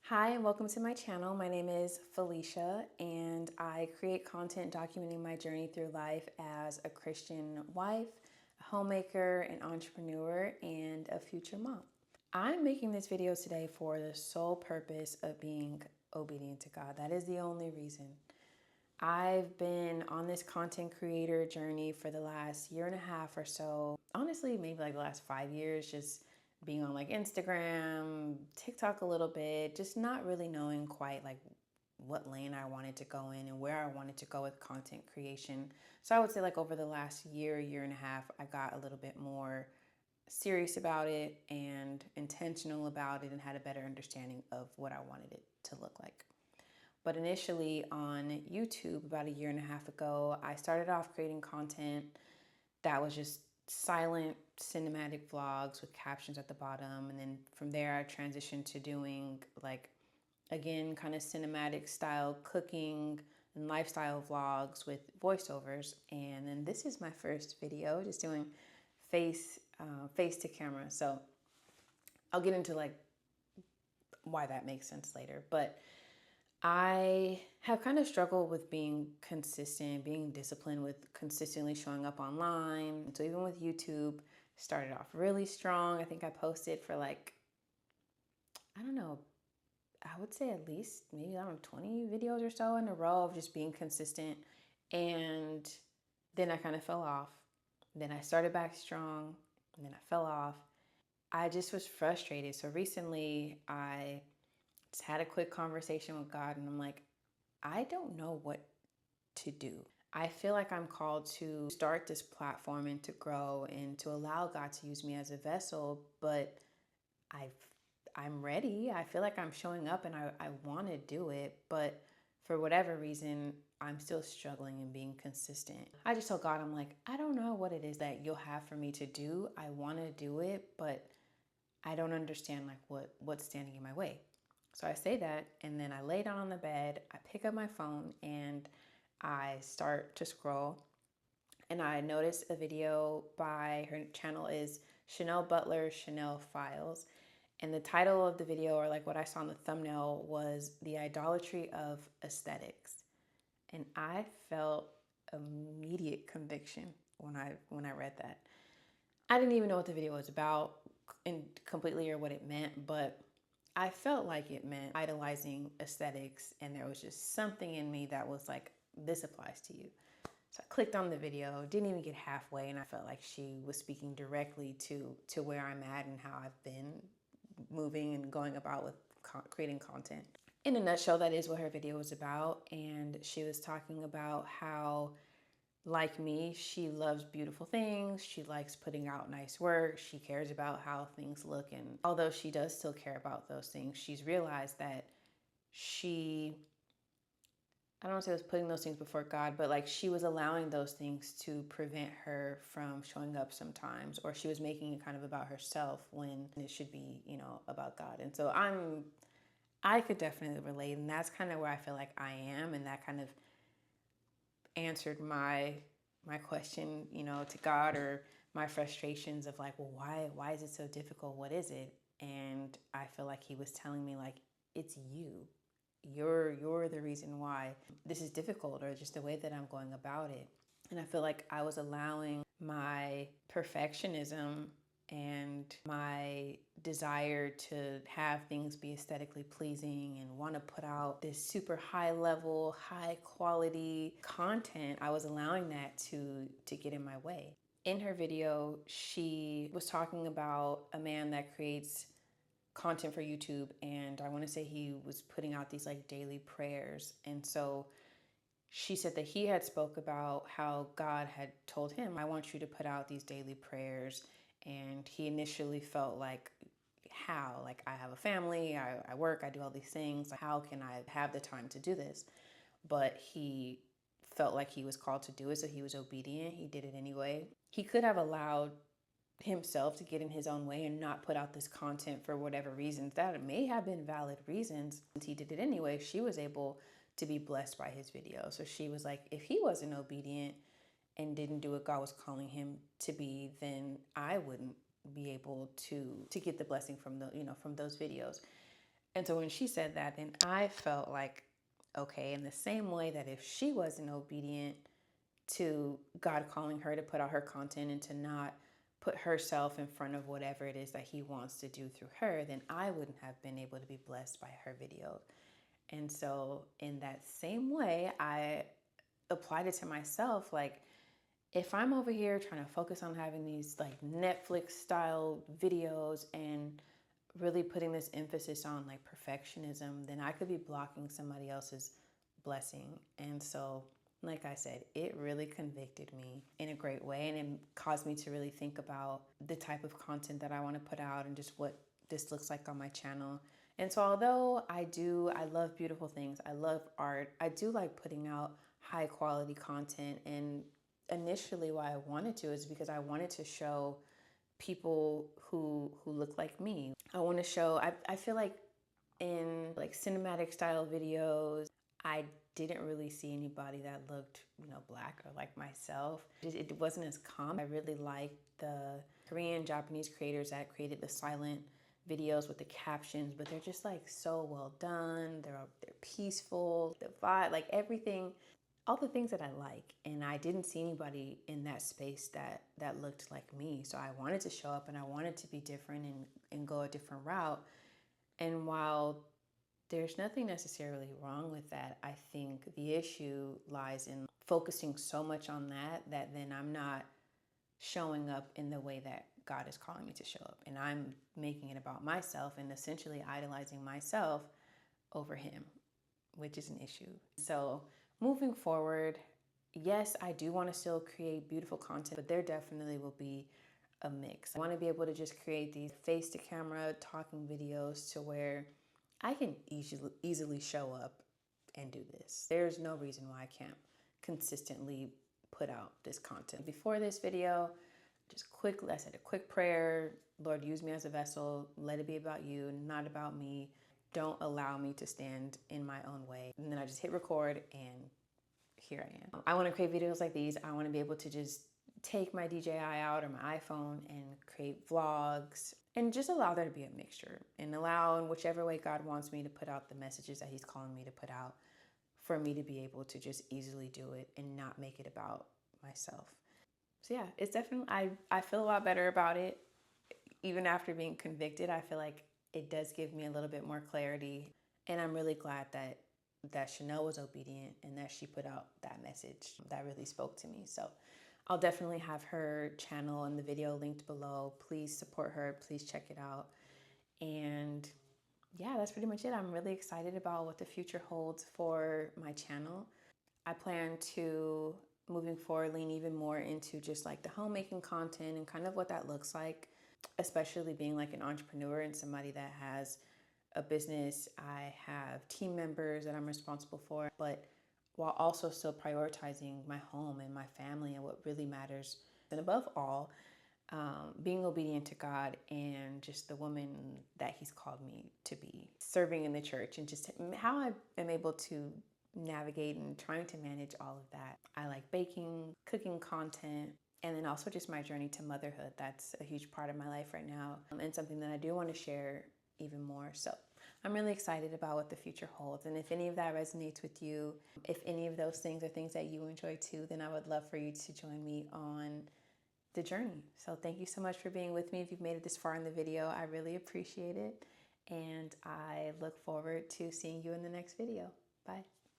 Hi and welcome to my channel. My name is Felicia and I create content documenting my journey through life as a Christian wife, a homemaker, an entrepreneur, and a future mom. I'm making this video today for the sole purpose of being obedient to God. That is the only reason. I've been on this content creator journey for the last year and a half or so. Honestly, maybe like the last 5 years, just being on like Instagram, TikTok a little bit, just not really knowing quite like what lane I wanted to go in and where I wanted to go with content creation. So I would say like over the last year and a half, I got a little bit more serious about it and intentional about it and had a better understanding of what I wanted it to look like. But initially on YouTube, about a year and a half ago, I started off creating content that was just silent cinematic vlogs with captions at the bottom. And then from there, I transitioned to doing like, again, kind of cinematic style cooking and lifestyle vlogs with voiceovers. And then this is my first video, just doing face to camera. So I'll get into like why that makes sense later. But I have kind of struggled with being consistent, being disciplined with consistently showing up online. So even with YouTube, started off really strong. I think I posted for like, I don't know, I would say at least maybe, I don't know, 20 videos or so in a row of just being consistent. And then I kind of fell off. Then I started back strong, and then I fell off. I just was frustrated. So recently I just had a quick conversation with God and I'm like, I don't know what to do. I feel like I'm called to start this platform and to grow and to allow God to use me as a vessel, but I'm ready. I feel like I'm showing up and I want to do it, but for whatever reason, I'm still struggling and being consistent. I just told God, I'm like, I don't know what it is that you'll have for me to do. I want to do it, but I don't understand like what's standing in my way. So I say that, and then I lay down on the bed, I pick up my phone, and I start to scroll. And I noticed a video by, her channel is Chanel Butler, Chanel Files. And the title of the video, or like what I saw in the thumbnail, was The Idolatry of Aesthetics. And I felt immediate conviction when I read that. I didn't even know what the video was about and completely or what it meant, but I felt like it meant idolizing aesthetics, and there was just something in me that was like, this applies to you. So I clicked on the video, didn't even get halfway, and I felt like she was speaking directly to where I'm at and how I've been moving and going about with creating content. In a nutshell, that is what her video was about, and she was talking about how, like me, she loves beautiful things. She likes putting out nice work. She cares about how things look. And although she does still care about those things, she's realized that I don't want to say was putting those things before God, but like she was allowing those things to prevent her from showing up sometimes, or she was making it kind of about herself when it should be, about God. And so I could definitely relate. And that's kind of where I feel like I am. And that kind of answered my question, to God, or my frustrations of like, well, why is it so difficult? What is it? And I feel like he was telling me like, it's you. You're the reason why this is difficult, or just the way that I'm going about it. And I feel like I was allowing my perfectionism and my desire to have things be aesthetically pleasing and want to put out this super high level, high quality content. I was allowing that to get in my way. In her video, she was talking about a man that creates content for YouTube, and I want to say he was putting out these like daily prayers. And so she said that he had spoke about how God had told him, I want you to put out these daily prayers. And he initially felt like, how? Like, I have a family, I work, I do all these things. How can I have the time to do this? But he felt like he was called to do it, so he was obedient. He did it anyway. He could have allowed himself to get in his own way and not put out this content for whatever reasons. That may have been valid reasons. He did it anyway. She was able to be blessed by his video. So she was like, if he wasn't obedient and didn't do what God was calling him to be, then I wouldn't be able to get the blessing from from those videos. And so when she said that, then I felt like, okay, in the same way that if she wasn't obedient to God calling her to put out her content and to not put herself in front of whatever it is that he wants to do through her, then I wouldn't have been able to be blessed by her video. And so in that same way, I applied it to myself. Like, if I'm over here trying to focus on having these like Netflix style videos and really putting this emphasis on like perfectionism, then I could be blocking somebody else's blessing. And so, like I said, it really convicted me in a great way, and it caused me to really think about the type of content that I want to put out and just what this looks like on my channel. And so although I love beautiful things, I love art, I do like putting out high quality content. And initially why I wanted to is because I wanted to show people who look like me. I want to show, I feel like in like cinematic style videos, I didn't really see anybody that looked, black or like myself. It wasn't as common. I really liked the Korean, Japanese creators that created the silent videos with the captions, but they're just like so well done. They're peaceful, the vibe, like everything, all the things that I like. And I didn't see anybody in that space that looked like me. So I wanted to show up and I wanted to be different and go a different route. And while there's nothing necessarily wrong with that, I think the issue lies in focusing so much on that then I'm not showing up in the way that God is calling me to show up. And I'm making it about myself and essentially idolizing myself over him, which is an issue. So moving forward, yes, I do want to still create beautiful content, but there definitely will be a mix. I want to be able to just create these face to camera talking videos to where I can easily show up and do this. There's no reason why I can't consistently put out this content. Before this video, I said a quick prayer. Lord, use me as a vessel. Let it be about you, not about me. Don't allow me to stand in my own way. And then I just hit record and here I am. I want to create videos like these. I want to be able to just take my DJI out or my iPhone and create vlogs and just allow there to be a mixture and allow in whichever way God wants me to put out the messages that he's calling me to put out, for me to be able to just easily do it and not make it about myself. So yeah, it's definitely, I feel a lot better about it. Even after being convicted, I feel like it does give me a little bit more clarity. And I'm really glad that Chanel was obedient and that she put out that message that really spoke to me. So I'll definitely have her channel and the video linked below. Please support her. Please check it out. And yeah, that's pretty much it. I'm really excited about what the future holds for my channel. I plan to, moving forward, lean even more into just like the homemaking content and kind of what that looks like, especially being like an entrepreneur and somebody that has a business. I have team members that I'm responsible for, but while also still prioritizing my home and my family and what really matters. And above all, being obedient to God and just the woman that he's called me to be, serving in the church, and just how I am able to navigate and trying to manage all of that. I like baking, cooking content, and then also just my journey to motherhood. That's a huge part of my life right now, and something that I do want to share even more. So I'm really excited about what the future holds. And if any of that resonates with you, if any of those things are things that you enjoy too, then I would love for you to join me on the journey. So thank you so much for being with me. If you've made it this far in the video, I really appreciate it. And I look forward to seeing you in the next video. Bye.